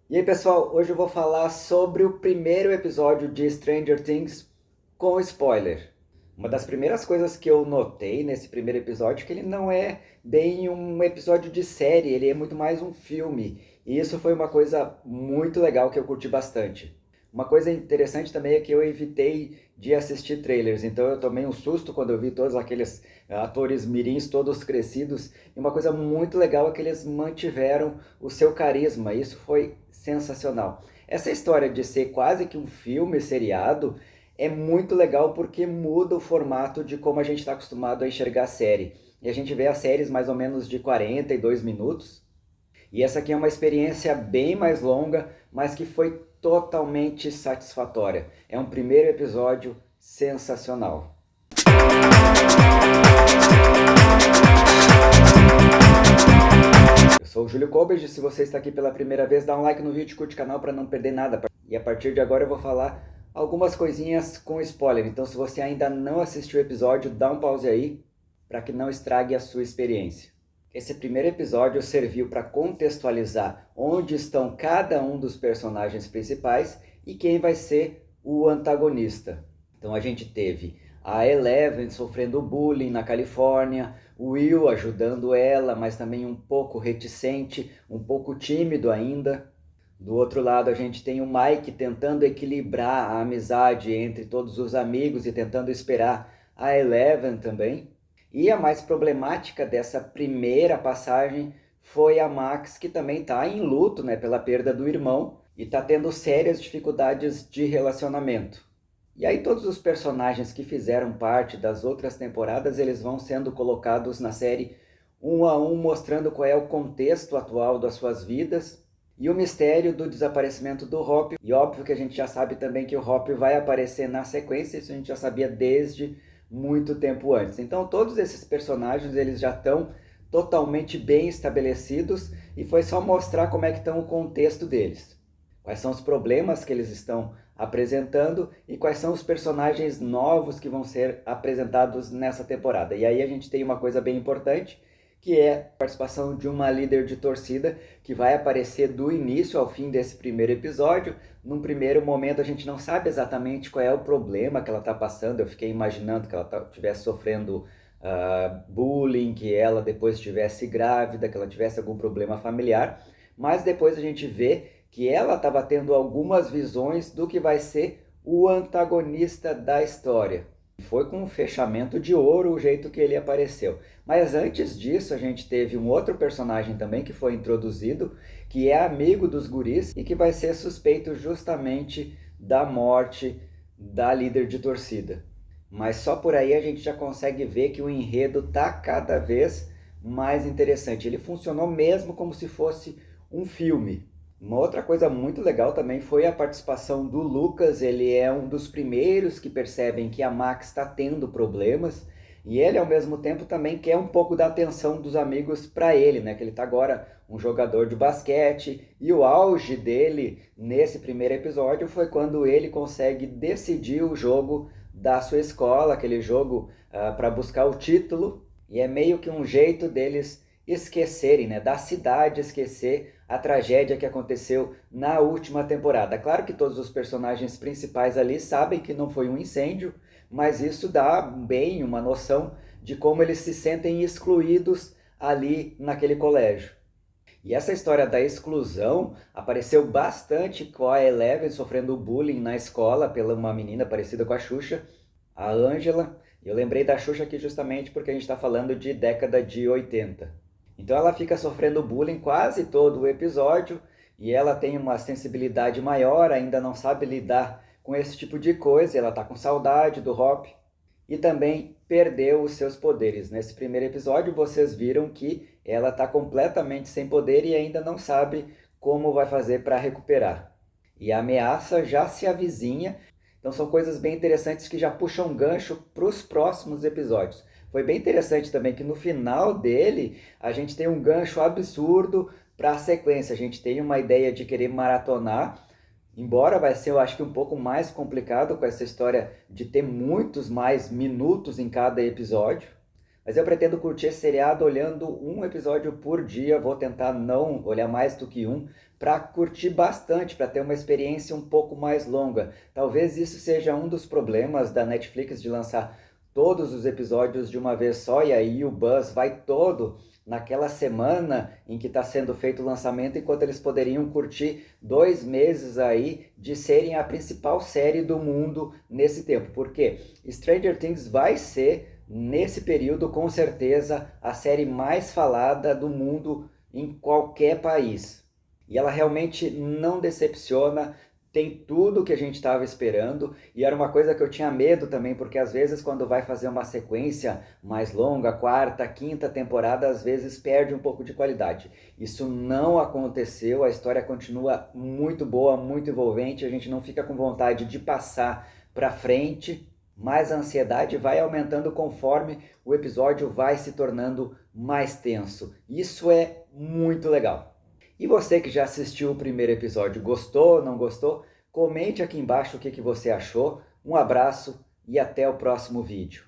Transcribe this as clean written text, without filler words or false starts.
E aí, pessoal, hoje eu vou falar sobre o primeiro episódio de Stranger Things com spoiler. Uma das primeiras coisas que eu notei nesse primeiro episódio é que ele não é bem um episódio de série, ele é muito mais um filme. E isso foi uma coisa muito legal que eu curti bastante. Uma coisa interessante também é que eu evitei de assistir trailers, então eu tomei um susto quando eu vi todos aqueles atores mirins todos crescidos. E uma coisa muito legal é que eles mantiveram o seu carisma, isso foi sensacional. Essa história de ser quase que um filme seriado é muito legal porque muda o formato de como a gente está acostumado a enxergar a série. E a gente vê as séries mais ou menos de 42 minutos. E essa aqui é uma experiência bem mais longa, mas que foi totalmente satisfatória. É um primeiro episódio sensacional. Eu sou o Júlio Colbert, se você está aqui pela primeira vez, dá um like no vídeo, curte o canal para não perder nada. E a partir de agora eu vou falar algumas coisinhas com spoiler, então se você ainda não assistiu o episódio, dá um pause aí para que não estrague a sua experiência. Esse primeiro episódio serviu para contextualizar onde estão cada um dos personagens principais e quem vai ser o antagonista. Então a gente teve a Eleven sofrendo bullying na Califórnia, o Will ajudando ela, mas também um pouco reticente, um pouco tímido ainda. Do outro lado, a gente tem o Mike tentando equilibrar a amizade entre todos os amigos e tentando esperar a Eleven também. E a mais problemática dessa primeira passagem foi a Max, que também está em luto, né, pela perda do irmão e está tendo sérias dificuldades de relacionamento. E aí todos os personagens que fizeram parte das outras temporadas, eles vão sendo colocados na série um a um, mostrando qual é o contexto atual das suas vidas e o mistério do desaparecimento do Hop. E óbvio que a gente já sabe também que o Hop vai aparecer na sequência, isso a gente já sabia desde muito tempo antes. Então todos esses personagens, eles já estão totalmente bem estabelecidos e foi só mostrar como é que estão o contexto deles. Quais são os problemas que eles estão apresentando e quais são os personagens novos que vão ser apresentados nessa temporada. E aí a gente tem uma coisa bem importante, que é a participação de uma líder de torcida que vai aparecer do início ao fim desse primeiro episódio. Num primeiro momento a gente não sabe exatamente qual é o problema que ela está passando. Eu fiquei imaginando que ela estivesse sofrendo bullying, que ela depois estivesse grávida, que ela tivesse algum problema familiar. Mas depois a gente vê que ela estava tendo algumas visões do que vai ser o antagonista da história. Foi com um fechamento de ouro o jeito que ele apareceu. Mas antes disso, a gente teve um outro personagem também que foi introduzido, que é amigo dos guris e que vai ser suspeito justamente da morte da líder de torcida. Mas só por aí a gente já consegue ver que o enredo tá cada vez mais interessante. Ele funcionou mesmo como se fosse um filme. Uma outra coisa muito legal também foi a participação do Lucas. Ele é um dos primeiros que percebem que a Max está tendo problemas e ele ao mesmo tempo também quer um pouco da atenção dos amigos para ele, né? Que ele está agora um jogador de basquete e o auge dele nesse primeiro episódio foi quando ele consegue decidir o jogo da sua escola, aquele jogo para buscar o título, e é meio que um jeito deles esquecerem, né, da cidade esquecer a tragédia que aconteceu na última temporada. Claro que todos os personagens principais ali sabem que não foi um incêndio, mas isso dá bem uma noção de como eles se sentem excluídos ali naquele colégio. E essa história da exclusão apareceu bastante com a Eleven sofrendo bullying na escola pela uma menina parecida com a Xuxa, a Angela. Eu lembrei da Xuxa aqui justamente porque a gente está falando de década de 80. Então ela fica sofrendo bullying quase todo o episódio e ela tem uma sensibilidade maior, ainda não sabe lidar com esse tipo de coisa, ela está com saudade do Hop e também perdeu os seus poderes. Nesse primeiro episódio vocês viram que ela está completamente sem poder e ainda não sabe como vai fazer para recuperar. E a ameaça já se avizinha, então são coisas bem interessantes que já puxam gancho para os próximos episódios. Foi bem interessante também que no final dele a gente tem um gancho absurdo para a sequência. A gente tem uma ideia de querer maratonar, embora vai ser, eu acho que um pouco mais complicado com essa história de ter muitos mais minutos em cada episódio. Mas eu pretendo curtir esse seriado olhando um episódio por dia, vou tentar não olhar mais do que um, para curtir bastante, para ter uma experiência um pouco mais longa. Talvez isso seja um dos problemas da Netflix de lançar todos os episódios de uma vez só, e aí o buzz vai todo naquela semana em que está sendo feito o lançamento, enquanto eles poderiam curtir 2 meses aí de serem a principal série do mundo nesse tempo. Porque Stranger Things vai ser, nesse período, com certeza, a série mais falada do mundo em qualquer país. E ela realmente não decepciona, tem tudo o que a gente estava esperando, e era uma coisa que eu tinha medo também, porque às vezes quando vai fazer uma sequência mais longa, quarta, quinta temporada, às vezes perde um pouco de qualidade. Isso não aconteceu, a história continua muito boa, muito envolvente, a gente não fica com vontade de passar para frente, mas a ansiedade vai aumentando conforme o episódio vai se tornando mais tenso. Isso é muito legal. E você que já assistiu o primeiro episódio, gostou, não gostou? Comente aqui embaixo o que você achou. Um abraço e até o próximo vídeo.